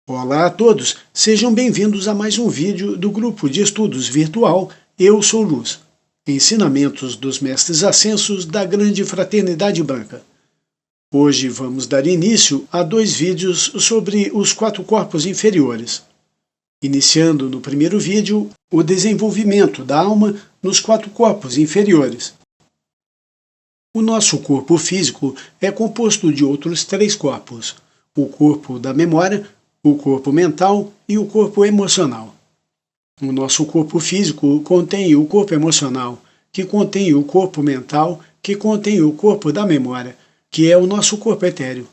Olá a todos, sejam bem-vindos a mais um vídeo do grupo de estudos virtual Eu Sou Luz, ensinamentos dos mestres ascensos da Grande Fraternidade Branca. Hoje vamos dar início a 2 vídeos sobre os 4 corpos inferiores, iniciando no primeiro vídeo o desenvolvimento da alma nos 4 corpos inferiores. O nosso corpo físico é composto de outros 3 corpos, o corpo da memória, o corpo mental e o corpo emocional. O nosso corpo físico contém o corpo emocional, que contém o corpo mental, que contém o corpo da memória, que é o nosso corpo etéreo.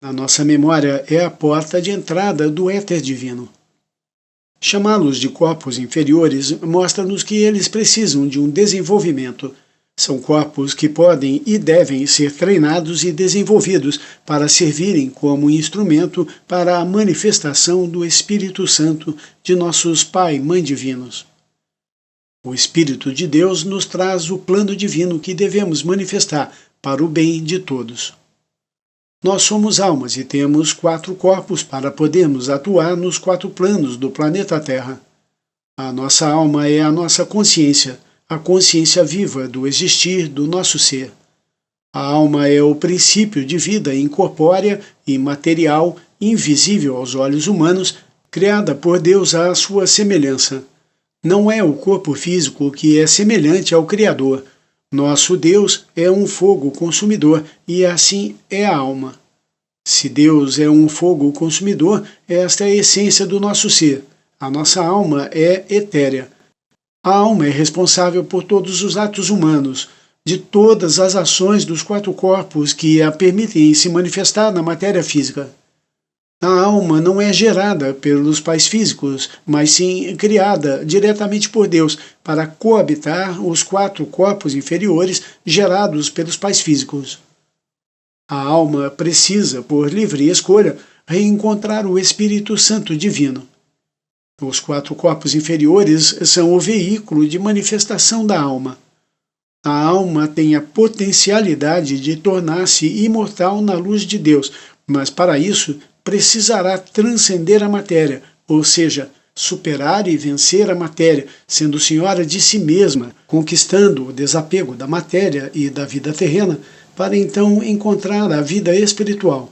A nossa memória é a porta de entrada do éter divino. Chamá-los de corpos inferiores mostra-nos que eles precisam de um desenvolvimento. São corpos que podem e devem ser treinados e desenvolvidos para servirem como instrumento para a manifestação do Espírito Santo de nossos Pai e Mãe divinos. O Espírito de Deus nos traz o plano divino que devemos manifestar para o bem de todos. Nós somos almas e temos 4 corpos para podermos atuar nos 4 planos do planeta Terra. A nossa alma é a nossa consciência, a consciência viva do existir do nosso ser. A alma é o princípio de vida incorpórea e material, invisível aos olhos humanos, criada por Deus à sua semelhança. Não é o corpo físico que é semelhante ao Criador. Nosso Deus é um fogo consumidor e assim é a alma. Se Deus é um fogo consumidor, esta é a essência do nosso ser. A nossa alma é etérea. A alma é responsável por todos os atos humanos, de todas as ações dos 4 corpos que a permitem se manifestar na matéria física. A alma não é gerada pelos pais físicos, mas sim criada diretamente por Deus para coabitar os 4 corpos inferiores gerados pelos pais físicos. A alma precisa, por livre escolha, reencontrar o Espírito Santo divino. Os 4 corpos inferiores são o veículo de manifestação da alma. A alma tem a potencialidade de tornar-se imortal na luz de Deus, mas para isso precisará transcender a matéria, ou seja, superar e vencer a matéria, sendo senhora de si mesma, conquistando o desapego da matéria e da vida terrena, para então encontrar a vida espiritual.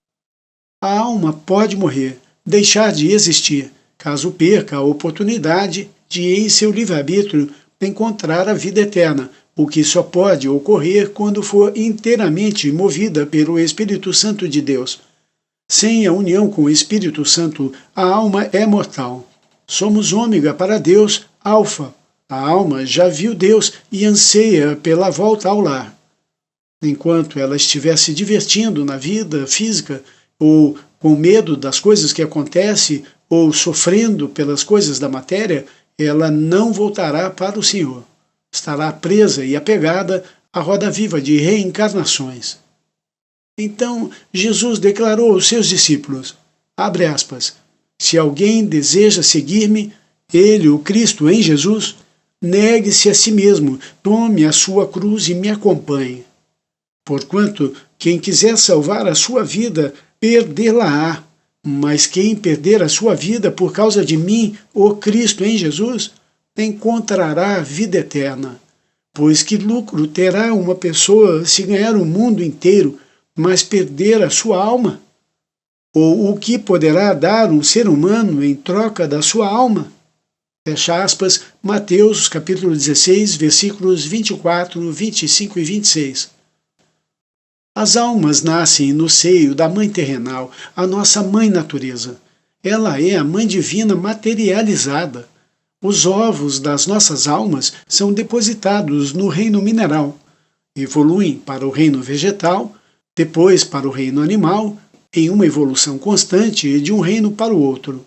A alma pode morrer, deixar de existir, caso perca a oportunidade de, em seu livre-arbítrio, encontrar a vida eterna, o que só pode ocorrer quando for inteiramente movida pelo Espírito Santo de Deus. Sem a união com o Espírito Santo, a alma é mortal. Somos ômega para Deus, alfa. A alma já viu Deus e anseia pela volta ao lar. Enquanto ela estiver se divertindo na vida física, ou com medo das coisas que acontecem, ou sofrendo pelas coisas da matéria, ela não voltará para o Senhor. Estará presa e apegada à roda viva de reencarnações. Então, Jesus declarou aos seus discípulos, abre aspas, se alguém deseja seguir-me, ele, o Cristo em Jesus, negue-se a si mesmo, tome a sua cruz e me acompanhe. Porquanto, quem quiser salvar a sua vida, perdê-la-á. Mas quem perder a sua vida por causa de mim, o Cristo em Jesus, encontrará a vida eterna. Pois que lucro terá uma pessoa se ganhar o mundo inteiro, mas perder a sua alma? Ou o que poderá dar um ser humano em troca da sua alma? Fecha aspas, Mateus capítulo 16, versículos 24, 25 e 26. As almas nascem no seio da Mãe terrenal, a nossa Mãe natureza. Ela é a Mãe divina materializada. Os ovos das nossas almas são depositados no reino mineral, evoluem para o reino vegetal, depois para o reino animal, em uma evolução constante de um reino para o outro.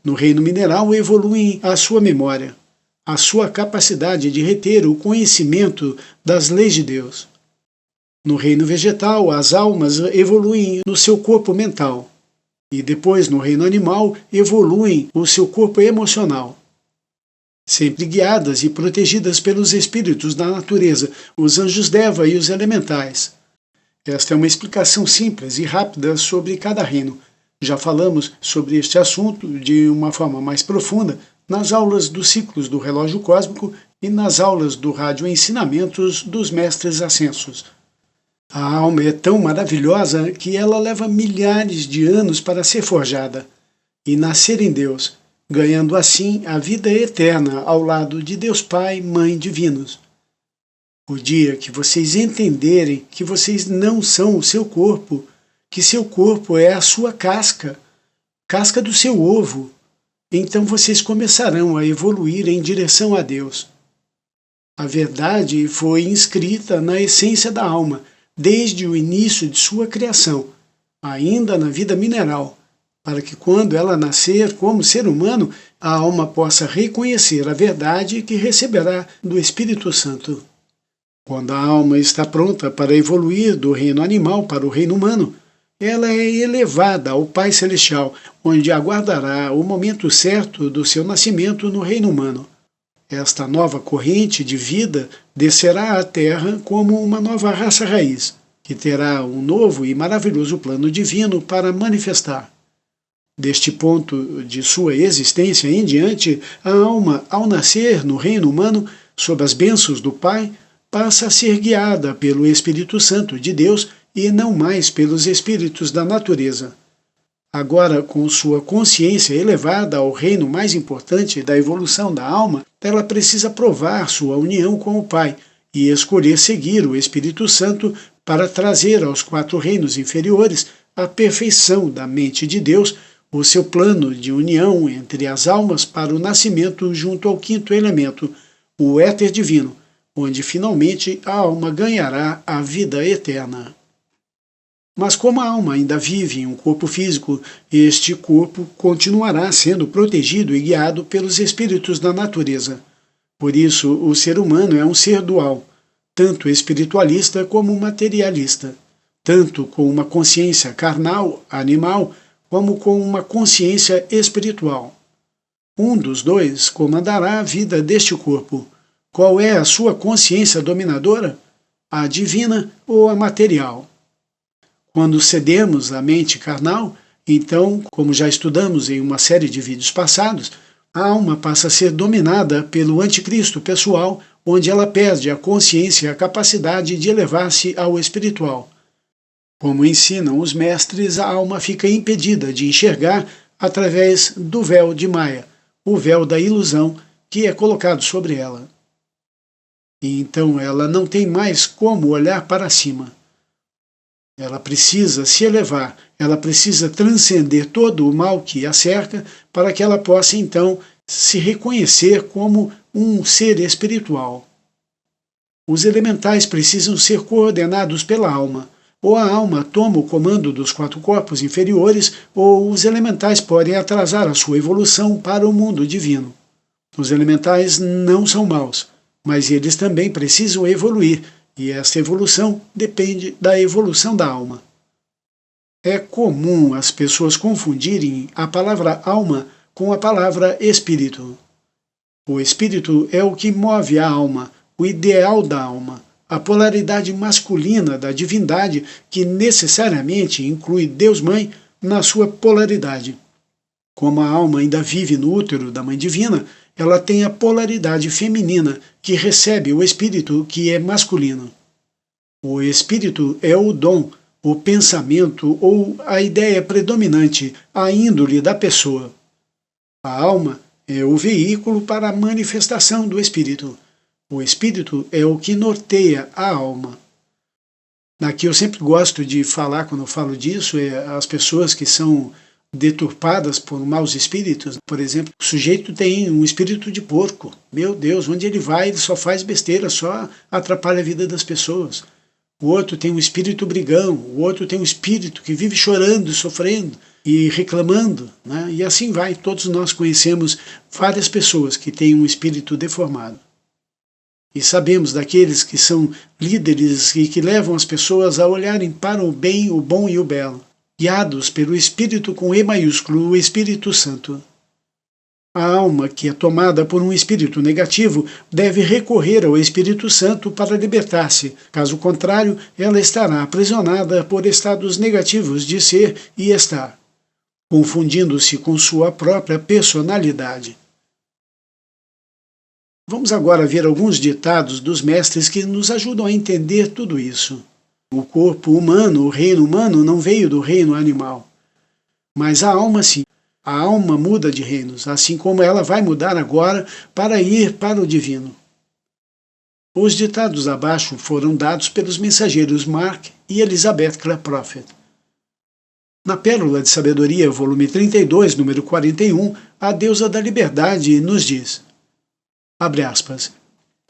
No reino mineral evoluem a sua memória, a sua capacidade de reter o conhecimento das leis de Deus. No reino vegetal, as almas evoluem no seu corpo mental, e depois no reino animal evoluem o seu corpo emocional. Sempre guiadas e protegidas pelos espíritos da natureza, os anjos Deva e os elementais. Esta é uma explicação simples e rápida sobre cada reino. Já falamos sobre este assunto de uma forma mais profunda nas aulas dos ciclos do relógio cósmico e nas aulas do rádio Ensinamentos dos Mestres Ascensos. A alma é tão maravilhosa que ela leva milhares de anos para ser forjada e nascer em Deus, ganhando assim a vida eterna ao lado de Deus Pai, Mãe divinos. O dia que vocês entenderem que vocês não são o seu corpo, que seu corpo é a sua casca do seu ovo, então vocês começarão a evoluir em direção a Deus. A verdade foi inscrita na essência da alma, desde o início de sua criação, ainda na vida mineral, para que quando ela nascer como ser humano, a alma possa reconhecer a verdade que receberá do Espírito Santo. Quando a alma está pronta para evoluir do reino animal para o reino humano, ela é elevada ao Pai Celestial, onde aguardará o momento certo do seu nascimento no reino humano. Esta nova corrente de vida descerá à Terra como uma nova raça raiz, que terá um novo e maravilhoso plano divino para manifestar. Deste ponto de sua existência em diante, a alma, ao nascer no reino humano, sob as bênçãos do Pai, passa a ser guiada pelo Espírito Santo de Deus e não mais pelos espíritos da natureza. Agora, com sua consciência elevada ao reino mais importante da evolução da alma, ela precisa provar sua união com o Pai e escolher seguir o Espírito Santo para trazer aos 4 reinos inferiores a perfeição da mente de Deus, o seu plano de união entre as almas para o nascimento junto ao 5º elemento, o éter divino, onde finalmente a alma ganhará a vida eterna. Mas como a alma ainda vive em um corpo físico, este corpo continuará sendo protegido e guiado pelos espíritos da natureza. Por isso, o ser humano é um ser dual, tanto espiritualista como materialista, tanto com uma consciência carnal, animal, como com uma consciência espiritual. Um dos dois comandará a vida deste corpo. Qual é a sua consciência dominadora? A divina ou a material? Quando cedemos à mente carnal, então, como já estudamos em uma série de vídeos passados, a alma passa a ser dominada pelo anticristo pessoal, onde ela perde a consciência e a capacidade de elevar-se ao espiritual. Como ensinam os mestres, a alma fica impedida de enxergar através do véu de Maya, o véu da ilusão que é colocado sobre ela. E então ela não tem mais como olhar para cima. Ela precisa se elevar, ela precisa transcender todo o mal que a cerca para que ela possa então se reconhecer como um ser espiritual. Os elementais precisam ser coordenados pela alma. Ou a alma toma o comando dos 4 corpos inferiores, ou os elementais podem atrasar a sua evolução para o mundo divino. Os elementais não são maus, mas eles também precisam evoluir, e esta evolução depende da evolução da alma. É comum as pessoas confundirem a palavra alma com a palavra espírito. O espírito é o que move a alma, o ideal da alma, a polaridade masculina da divindade que necessariamente inclui Deus Mãe na sua polaridade. Como a alma ainda vive no útero da Mãe Divina, ela tem a polaridade feminina que recebe o espírito que é masculino. O espírito é o dom, o pensamento ou a ideia predominante, a índole da pessoa. A alma é o veículo para a manifestação do espírito. O espírito é o que norteia a alma. Aqui eu sempre gosto de falar, quando eu falo disso, as pessoas que são deturpadas por maus espíritos. Por exemplo, o sujeito tem um espírito de porco. Meu Deus, onde ele vai, ele só faz besteira, só atrapalha a vida das pessoas. O outro tem um espírito brigão, o outro tem um espírito que vive chorando, sofrendo e reclamando, né? E assim vai. Todos nós conhecemos várias pessoas que têm um espírito deformado. E sabemos daqueles que são líderes e que levam as pessoas a olharem para o bem, o bom e o belo, guiados pelo Espírito com E maiúsculo, o Espírito Santo. A alma que é tomada por um espírito negativo deve recorrer ao Espírito Santo para libertar-se. Caso contrário, ela estará aprisionada por estados negativos de ser e estar. confundindo-se com sua própria personalidade. Vamos agora ver alguns ditados dos mestres que nos ajudam a entender tudo isso. O corpo humano, o reino humano, não veio do reino animal. Mas a alma sim. A alma muda de reinos, assim como ela vai mudar agora para ir para o divino. Os ditados abaixo foram dados pelos mensageiros Mark e Elizabeth Clare Prophet. Na Pérola de Sabedoria, volume 32, número 41, a deusa da liberdade nos diz, abre aspas,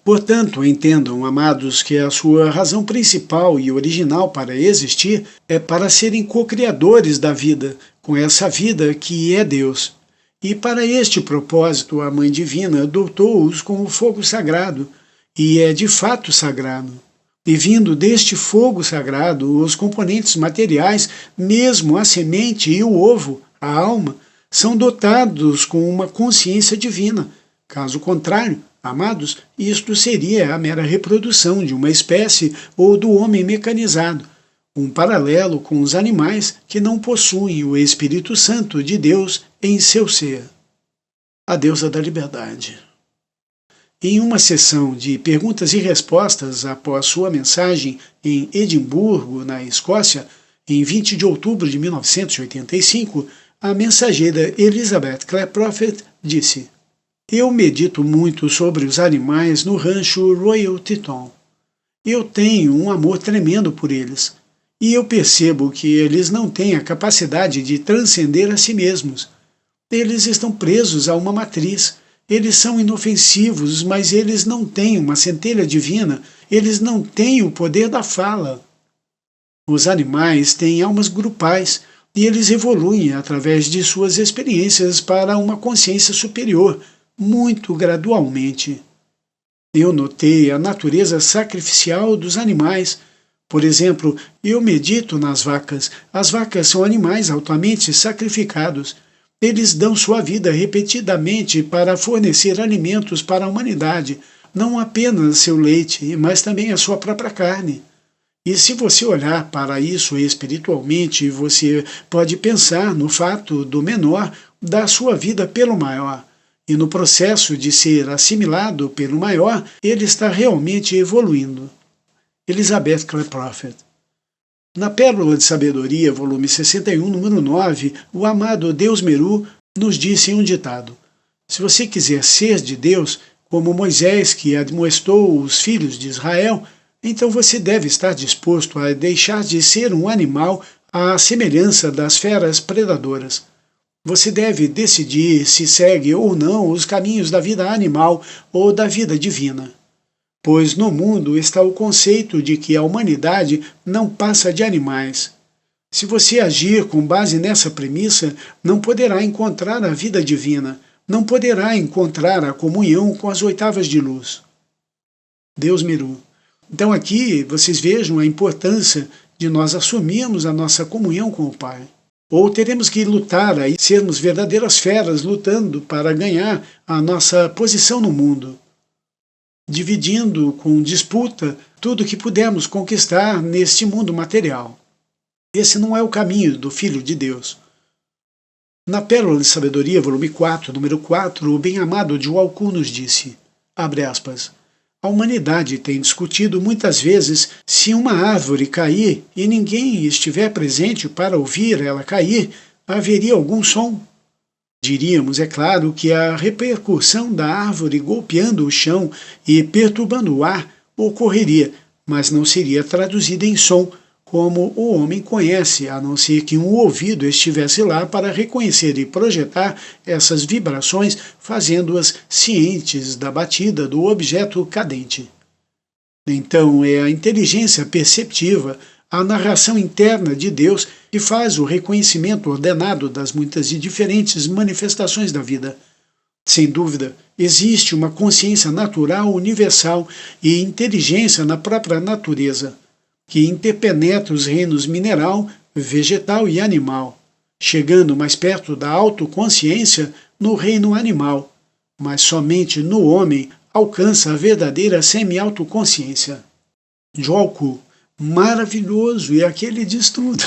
portanto, entendam, amados, que a sua razão principal e original para existir é para serem co-criadores da vida, com essa vida que é Deus. E para este propósito, a Mãe Divina dotou-os com o fogo sagrado, e é de fato sagrado. E vindo deste fogo sagrado, os componentes materiais, mesmo a semente e o ovo, a alma, são dotados com uma consciência divina. Caso contrário, amados, isto seria a mera reprodução de uma espécie ou do homem mecanizado, um paralelo com os animais que não possuem o Espírito Santo de Deus em seu ser. A deusa da liberdade. Em uma sessão de perguntas e respostas após sua mensagem em Edimburgo, na Escócia, em 20 de outubro de 1985, a mensageira Elizabeth Clare Prophet disse: eu medito muito sobre os animais no rancho Royal Teton. Eu tenho um amor tremendo por eles, e eu percebo que eles não têm a capacidade de transcender a si mesmos. Eles estão presos a uma matriz. Eles são inofensivos, mas eles não têm uma centelha divina, eles não têm o poder da fala. Os animais têm almas grupais e eles evoluem através de suas experiências para uma consciência superior, muito gradualmente. Eu notei a natureza sacrificial dos animais. Por exemplo, eu medito nas vacas. As vacas são animais altamente sacrificados. Eles dão sua vida repetidamente para fornecer alimentos para a humanidade, não apenas seu leite, mas também a sua própria carne. E se você olhar para isso espiritualmente, você pode pensar no fato do menor dar sua vida pelo maior. E no processo de ser assimilado pelo maior, ele está realmente evoluindo. Elizabeth Clare Prophet. Na Pérola de Sabedoria, volume 61, número 9, o amado Deus Meru nos disse em um ditado: se você quiser ser de Deus, como Moisés que admoestou os filhos de Israel, então você deve estar disposto a deixar de ser um animal à semelhança das feras predadoras. Você deve decidir se segue ou não os caminhos da vida animal ou da vida divina. Pois no mundo está o conceito de que a humanidade não passa de animais. Se você agir com base nessa premissa, não poderá encontrar a vida divina, não poderá encontrar a comunhão com as oitavas de luz. Deus Meru. Então aqui vocês vejam a importância de nós assumirmos a nossa comunhão com o Pai. Ou teremos que lutar aí, sermos verdadeiras feras lutando para ganhar a nossa posição no mundo, dividindo com disputa tudo que pudermos conquistar neste mundo material. Esse não é o caminho do Filho de Deus. Na Pérola de Sabedoria, volume 4, número 4, o bem-amado Joao Kuhn nos disse, abre aspas, a humanidade tem discutido muitas vezes se uma árvore cair e ninguém estiver presente para ouvir ela cair, haveria algum som? Diríamos, é claro, que a repercussão da árvore golpeando o chão e perturbando o ar ocorreria, mas não seria traduzida em som, como o homem conhece, a não ser que um ouvido estivesse lá para reconhecer e projetar essas vibrações, fazendo-as cientes da batida do objeto cadente. Então, é a inteligência perceptiva, a narração interna de Deus que faz o reconhecimento ordenado das muitas e diferentes manifestações da vida. Sem dúvida, existe uma consciência natural universal e inteligência na própria natureza, que interpenetra os reinos mineral, vegetal e animal, chegando mais perto da autoconsciência no reino animal, mas somente no homem alcança a verdadeira semi-autoconsciência. Joao Kuhn. Maravilhoso, e aqui ele diz tudo.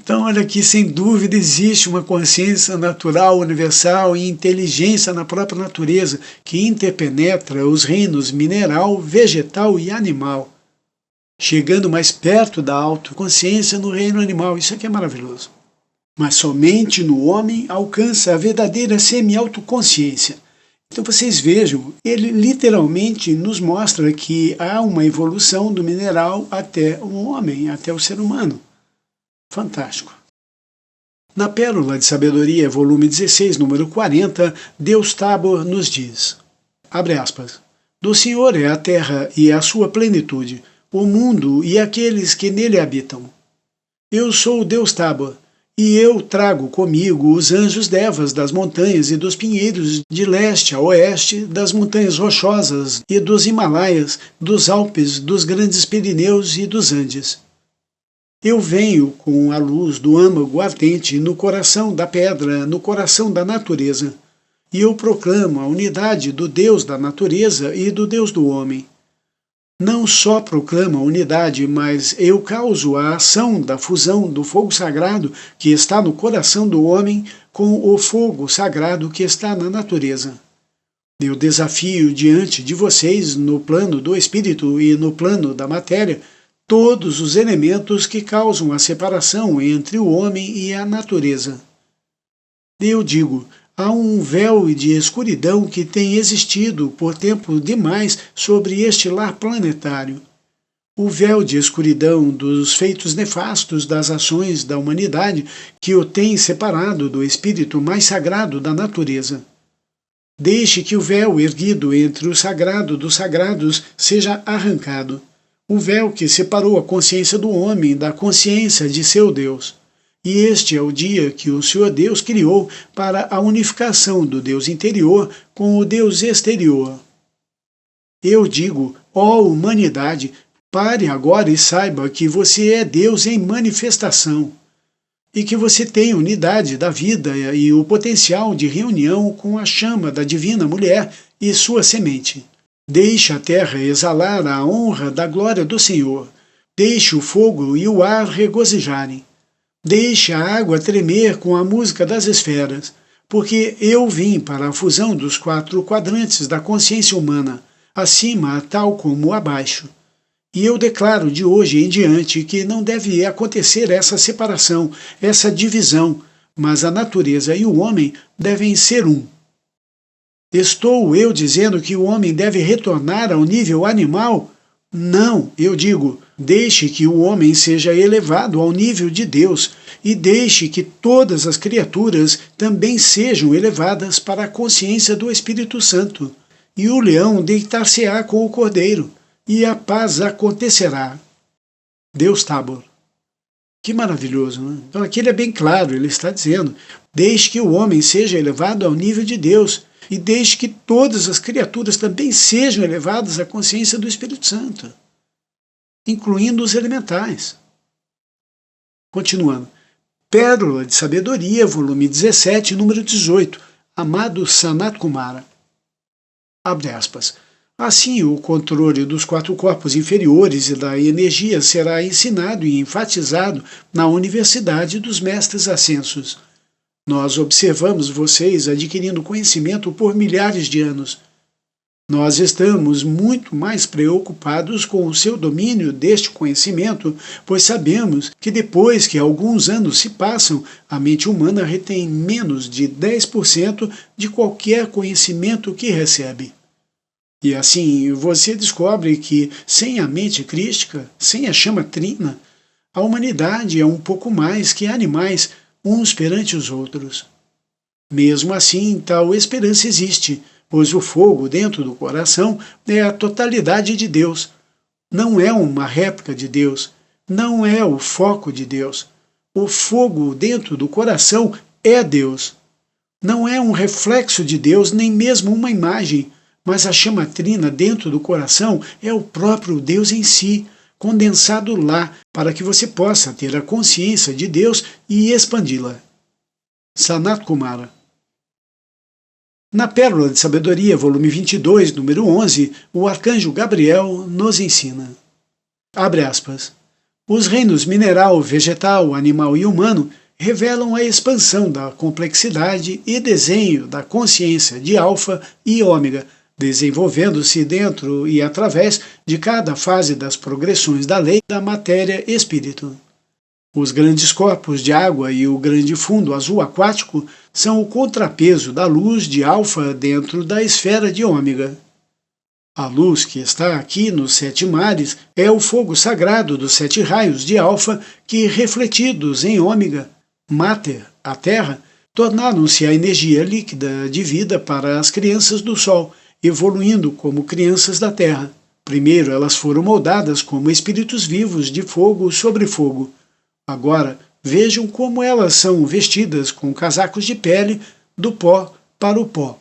Então, olha aqui, sem dúvida existe uma consciência natural, universal e inteligência na própria natureza que interpenetra os reinos mineral, vegetal e animal, chegando mais perto da autoconsciência no reino animal. Isso aqui é maravilhoso. Mas somente no homem alcança a verdadeira semi-autoconsciência. Então vocês vejam, ele literalmente nos mostra que há uma evolução do mineral até o homem, até o ser humano. Fantástico. Na Pérola de Sabedoria, volume 16, número 40, Deus Tabor nos diz, abre aspas, do Senhor é a terra e a sua plenitude, o mundo e aqueles que nele habitam. Eu sou o Deus Tabor, e eu trago comigo os anjos devas das montanhas e dos pinheiros de leste a oeste, das montanhas rochosas e dos Himalaias, dos Alpes, dos grandes Pirineus e dos Andes. Eu venho com a luz do âmago ardente no coração da pedra, no coração da natureza, e eu proclamo a unidade do Deus da natureza e do Deus do homem. Não só proclamo a unidade, mas eu causo a ação da fusão do fogo sagrado que está no coração do homem com o fogo sagrado que está na natureza. Eu desafio diante de vocês, no plano do espírito e no plano da matéria, todos os elementos que causam a separação entre o homem e a natureza. Eu digo, há um véu de escuridão que tem existido por tempo demais sobre este lar planetário. O véu de escuridão dos feitos nefastos das ações da humanidade que o tem separado do espírito mais sagrado da natureza. Deixe que o véu erguido entre o sagrado dos sagrados seja arrancado. O véu que separou a consciência do homem da consciência de seu Deus. E este é o dia que o Senhor Deus criou para a unificação do Deus interior com o Deus exterior. Eu digo, ó humanidade, pare agora e saiba que você é Deus em manifestação, e que você tem a unidade da vida e o potencial de reunião com a chama da divina mulher e sua semente. Deixe a terra exalar a honra da glória do Senhor. Deixe o fogo e o ar regozijarem. Deixe a água tremer com a música das esferas, porque eu vim para a fusão dos 4 quadrantes da consciência humana, acima tal como abaixo. E eu declaro de hoje em diante que não deve acontecer essa separação, essa divisão, mas a natureza e o homem devem ser um. Estou eu dizendo que o homem deve retornar ao nível animal? Não, eu digo, deixe que o homem seja elevado ao nível de Deus e deixe que todas as criaturas também sejam elevadas para a consciência do Espírito Santo. E o leão deitar-se-á com o cordeiro, e a paz acontecerá. Deus Tabor. Que maravilhoso, né? Então aqui ele é bem claro, ele está dizendo, deixe que o homem seja elevado ao nível de Deus, e deixe que todas as criaturas também sejam elevadas à consciência do Espírito Santo, incluindo os elementais. Continuando. Pérola de Sabedoria, volume 17, número 18, amado Sanat Kumara. Abre aspas. Assim, o controle dos 4 corpos inferiores e da energia será ensinado e enfatizado na Universidade dos Mestres Ascensos. Nós observamos vocês adquirindo conhecimento por milhares de anos. Nós estamos muito mais preocupados com o seu domínio deste conhecimento, pois sabemos que depois que alguns anos se passam, a mente humana retém menos de 10% de qualquer conhecimento que recebe. E assim, você descobre que, sem a mente crística, sem a chama trina, a humanidade é um pouco mais que animais, uns perante os outros. Mesmo assim, tal esperança existe, pois o fogo dentro do coração é a totalidade de Deus. Não é uma réplica de Deus, não é o foco de Deus. O fogo dentro do coração é Deus. Não é um reflexo de Deus, nem mesmo uma imagem, mas a chama trina dentro do coração é o próprio Deus em si, condensado lá, para que você possa ter a consciência de Deus e expandi-la. Sanat Kumara. Na Pérola de Sabedoria, volume 22, número 11, o arcanjo Gabriel nos ensina. Abre aspas. Os reinos mineral, vegetal, animal e humano revelam a expansão da complexidade e desenho da consciência de alfa e ômega, desenvolvendo-se dentro e através de cada fase das progressões da lei da matéria-espírito. Os grandes corpos de água e o grande fundo azul aquático são o contrapeso da luz de alfa dentro da esfera de ômega. A luz que está aqui nos 7 mares é o fogo sagrado dos 7 raios de alfa que, refletidos em ômega, Mater, a Terra, tornaram-se a energia líquida de vida para as crianças do Sol, evoluindo como crianças da Terra. Primeiro elas foram moldadas como espíritos vivos de fogo sobre fogo. Agora vejam como elas são vestidas com casacos de pele do pó para o pó.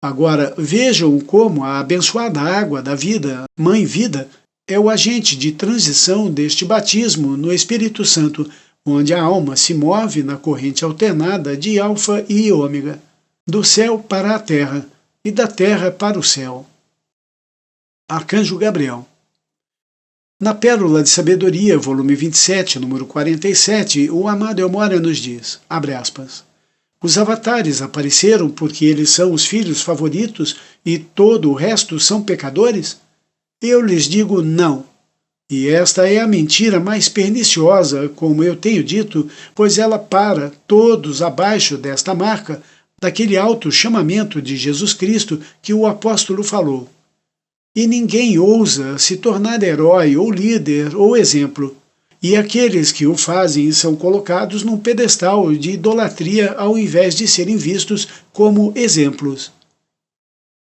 Agora vejam como a abençoada água da vida, Mãe Vida, é o agente de transição deste batismo no Espírito Santo, onde a alma se move na corrente alternada de alfa e ômega, do céu para a terra e da terra para o céu. Arcanjo Gabriel. Na Pérola de Sabedoria, volume 27, número 47, o amado Elmória nos diz, abre aspas, os avatares apareceram porque eles são os filhos favoritos e todo o resto são pecadores? Eu lhes digo não. E esta é a mentira mais perniciosa, como eu tenho dito, pois ela para todos abaixo desta marca, daquele alto chamamento de Jesus Cristo que o apóstolo falou. E ninguém ousa se tornar herói ou líder ou exemplo. E aqueles que o fazem são colocados num pedestal de idolatria ao invés de serem vistos como exemplos.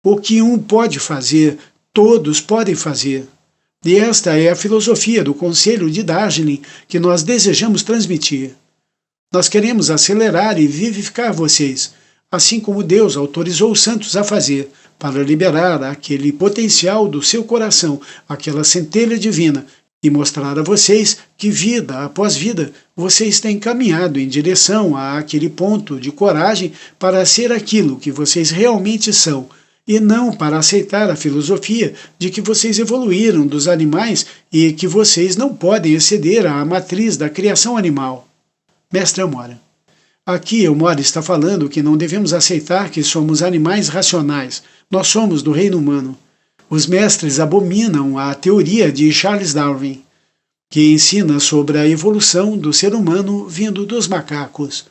O que um pode fazer, todos podem fazer. E esta é a filosofia do Conselho de Darjeeling que nós desejamos transmitir. Nós queremos acelerar e vivificar vocês, assim como Deus autorizou os santos a fazer, para liberar aquele potencial do seu coração, aquela centelha divina, e mostrar a vocês que vida após vida vocês têm caminhado em direção àquele ponto de coragem para ser aquilo que vocês realmente são, e não para aceitar a filosofia de que vocês evoluíram dos animais e que vocês não podem exceder à matriz da criação animal. Mestre Elmória. Aqui Elmória está falando que não devemos aceitar que somos animais racionais, nós somos do reino humano. Os mestres abominam a teoria de Charles Darwin, que ensina sobre a evolução do ser humano vindo dos macacos.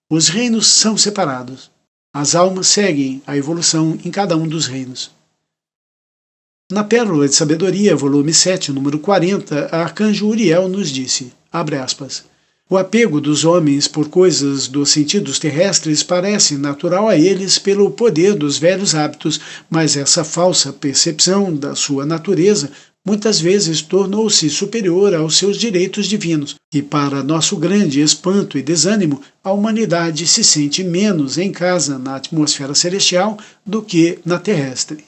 Os reinos são separados. As almas seguem a evolução em cada um dos reinos. Na Pérola de Sabedoria, volume 7, número 40, Arcanjo Uriel nos disse, abre aspas, o apego dos homens por coisas dos sentidos terrestres parece natural a eles pelo poder dos velhos hábitos, mas essa falsa percepção da sua natureza muitas vezes tornou-se superior aos seus direitos divinos, e para nosso grande espanto e desânimo, a humanidade se sente menos em casa na atmosfera celestial do que na terrestre.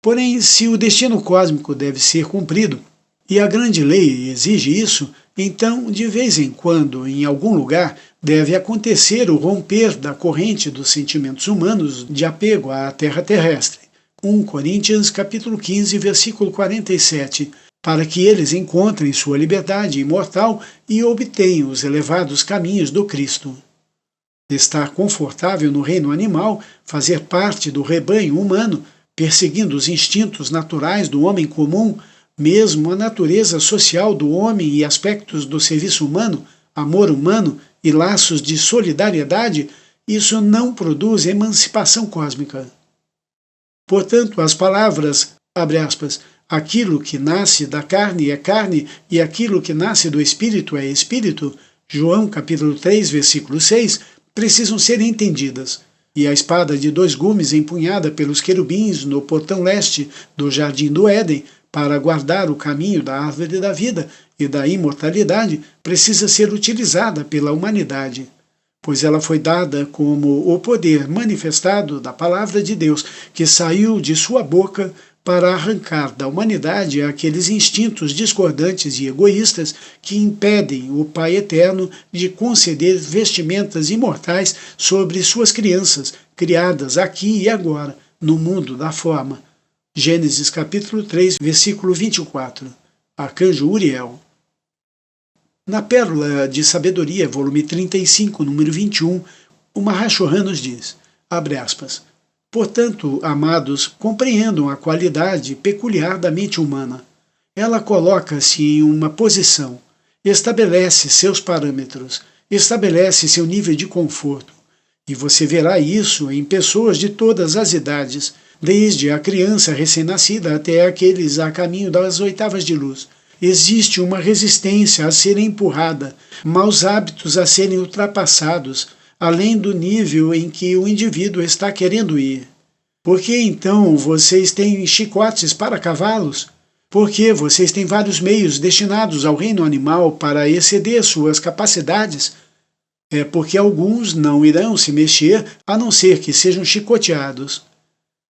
Porém, se o destino cósmico deve ser cumprido, e a grande lei exige isso, então, de vez em quando, em algum lugar, deve acontecer o romper da corrente dos sentimentos humanos de apego à terra terrestre. 1 Coríntios capítulo 15, versículo 47, para que eles encontrem sua liberdade imortal e obtenham os elevados caminhos do Cristo. Estar confortável no reino animal, fazer parte do rebanho humano, perseguindo os instintos naturais do homem comum, mesmo a natureza social do homem e aspectos do serviço humano, amor humano e laços de solidariedade, isso não produz emancipação cósmica. Portanto, as palavras, abre aspas, aquilo que nasce da carne é carne e aquilo que nasce do espírito é espírito, João capítulo 3, versículo 6, precisam ser entendidas. E a espada de 2 gumes empunhada pelos querubins no portão leste do jardim do Éden, para guardar o caminho da árvore da vida e da imortalidade, precisa ser utilizada pela humanidade, pois ela foi dada como o poder manifestado da palavra de Deus, que saiu de sua boca para arrancar da humanidade aqueles instintos discordantes e egoístas que impedem o Pai Eterno de conceder vestimentas imortais sobre suas crianças, criadas aqui e agora, no mundo da forma. Gênesis capítulo 3, versículo 24. Arcanjo Uriel. Na Pérola de Sabedoria, volume 35, número 21, o Mahachohan nos diz, abre aspas, portanto, amados, compreendam a qualidade peculiar da mente humana. Ela coloca-se em uma posição, estabelece seus parâmetros, estabelece seu nível de conforto. E você verá isso em pessoas de todas as idades, desde a criança recém-nascida até aqueles a caminho das oitavas de luz. Existe uma resistência a ser empurrada, maus hábitos a serem ultrapassados, além do nível em que o indivíduo está querendo ir. Por que então vocês têm chicotes para cavalos? Por que vocês têm vários meios destinados ao reino animal para exceder suas capacidades? É porque alguns não irão se mexer a não ser que sejam chicoteados.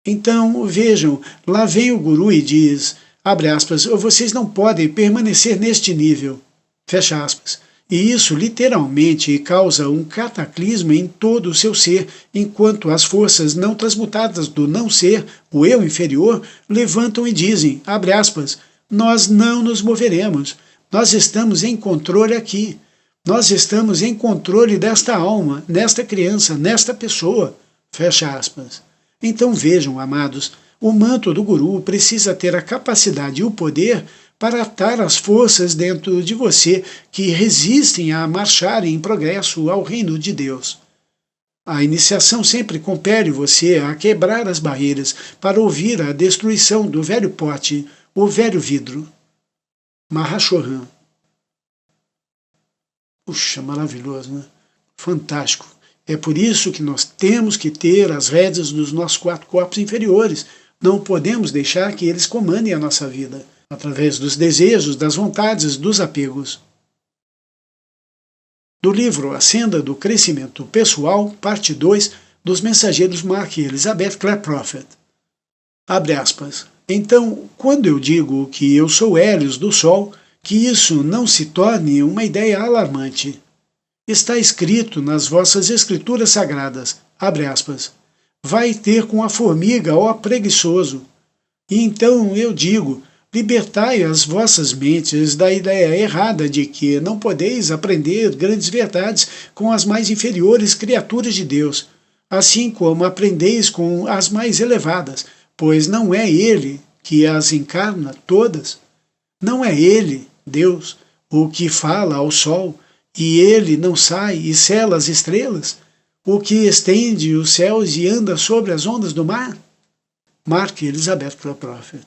Então, vejam, lá vem o guru e diz, abre aspas, vocês não podem permanecer neste nível, fecha aspas. E isso literalmente causa um cataclismo em todo o seu ser, enquanto as forças não transmutadas do não ser, o eu inferior, levantam e dizem, abre aspas, nós não nos moveremos, nós estamos em controle aqui, nós estamos em controle desta alma, nesta criança, nesta pessoa, fecha aspas. Então vejam, amados, o manto do guru precisa ter a capacidade e o poder para atar as forças dentro de você que resistem a marcharem em progresso ao reino de Deus. A iniciação sempre compele você a quebrar as barreiras para ouvir a destruição do velho pote, o velho vidro. Mahachohan. Puxa, maravilhoso, né? Fantástico. É por isso que nós temos que ter as rédeas dos nossos 4 corpos inferiores. Não podemos deixar que eles comandem a nossa vida, através dos desejos, das vontades, dos apegos. Do livro A Senda do Crescimento Pessoal, parte 2, dos mensageiros Mark e Elizabeth Clare Prophet. Abre aspas. Então, quando eu digo que eu sou Hélios do Sol, que isso não se torne uma ideia alarmante. Está escrito nas vossas escrituras sagradas, abre aspas, vai ter com a formiga, ó preguiçoso. E então eu digo, libertai as vossas mentes da ideia errada de que não podeis aprender grandes verdades com as mais inferiores criaturas de Deus, assim como aprendeis com as mais elevadas, pois não é Ele que as encarna todas. Não é Ele, Deus, o que fala ao sol, e ele não sai e sela as estrelas, o que estende os céus e anda sobre as ondas do mar? Mark Elizabeth Clare Prophet.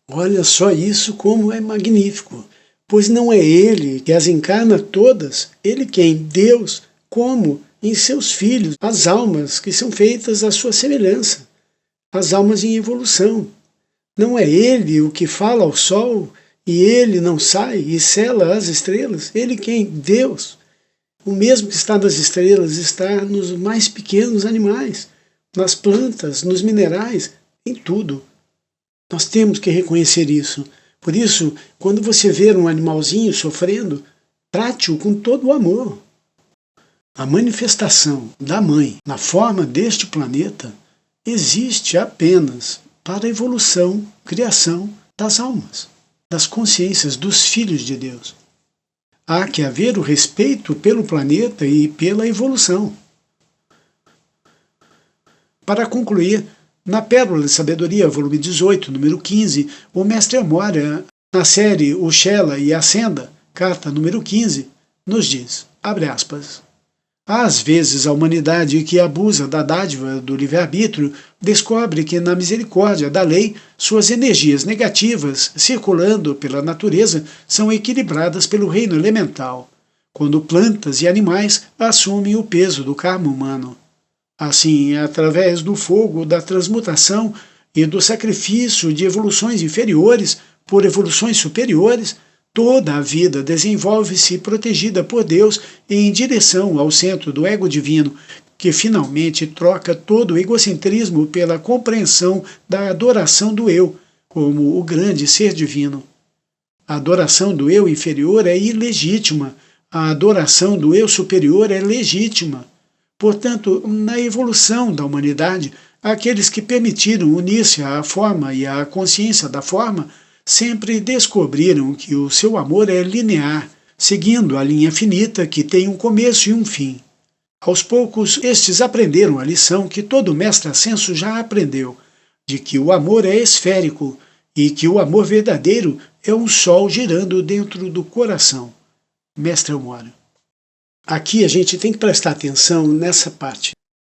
Olha só isso como é magnífico, pois não é ele que as encarna todas, ele quem? Deus, como em seus filhos, as almas que são feitas à sua semelhança, as almas em evolução. Não é ele o que fala ao sol, e ele não sai e sela as estrelas? Ele quem? Deus. O mesmo que está nas estrelas está nos mais pequenos animais, nas plantas, nos minerais, em tudo. Nós temos que reconhecer isso. Por isso, quando você ver um animalzinho sofrendo, trate-o com todo o amor. A manifestação da Mãe na forma deste planeta existe apenas para a evolução, criação das almas, das consciências dos filhos de Deus. Há que haver o respeito pelo planeta e pela evolução. Para concluir, na Pérola de Sabedoria, volume 18, número 15, o Mestre Amora, na série O Shela e a Senda, carta número 15, nos diz, abre aspas, há às vezes a humanidade que abusa da dádiva do livre-arbítrio descobre que na misericórdia da lei suas energias negativas circulando pela natureza são equilibradas pelo reino elemental, quando plantas e animais assumem o peso do karma humano. Assim, através do fogo da transmutação e do sacrifício de evoluções inferiores por evoluções superiores, toda a vida desenvolve-se protegida por Deus em direção ao centro do ego divino, que finalmente troca todo o egocentrismo pela compreensão da adoração do eu, como o grande ser divino. A adoração do eu inferior é ilegítima, a adoração do eu superior é legítima. Portanto, na evolução da humanidade, aqueles que permitiram unir-se à forma e à consciência da forma sempre descobriram que o seu amor é linear, seguindo a linha finita que tem um começo e um fim. Aos poucos, estes aprenderam a lição que todo mestre ascenso já aprendeu, de que o amor é esférico e que o amor verdadeiro é um sol girando dentro do coração. Mestre Elmório. Aqui a gente tem que prestar atenção nessa parte.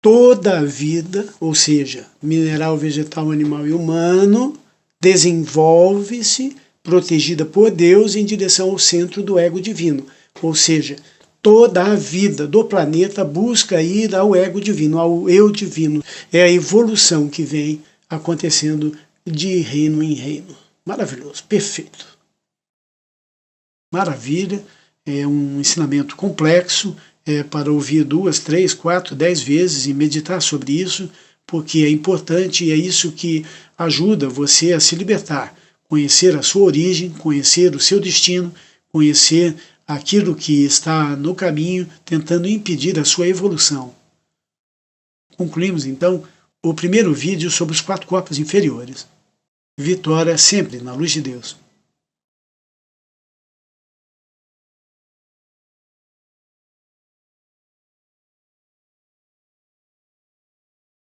Toda a vida, ou seja, mineral, vegetal, animal e humano, desenvolve-se protegida por Deus em direção ao centro do ego divino. Ou seja, toda a vida do planeta busca ir ao ego divino, ao eu divino. É a evolução que vem acontecendo de reino em reino. Maravilhoso, perfeito. Maravilha, é um ensinamento complexo, para ouvir 2, 3, 4, 10 vezes e meditar sobre isso, porque é importante e é isso que ajuda você a se libertar, conhecer a sua origem, conhecer o seu destino, conhecer aquilo que está no caminho, tentando impedir a sua evolução. Concluímos então o primeiro vídeo sobre os 4 corpos inferiores. Vitória sempre na luz de Deus.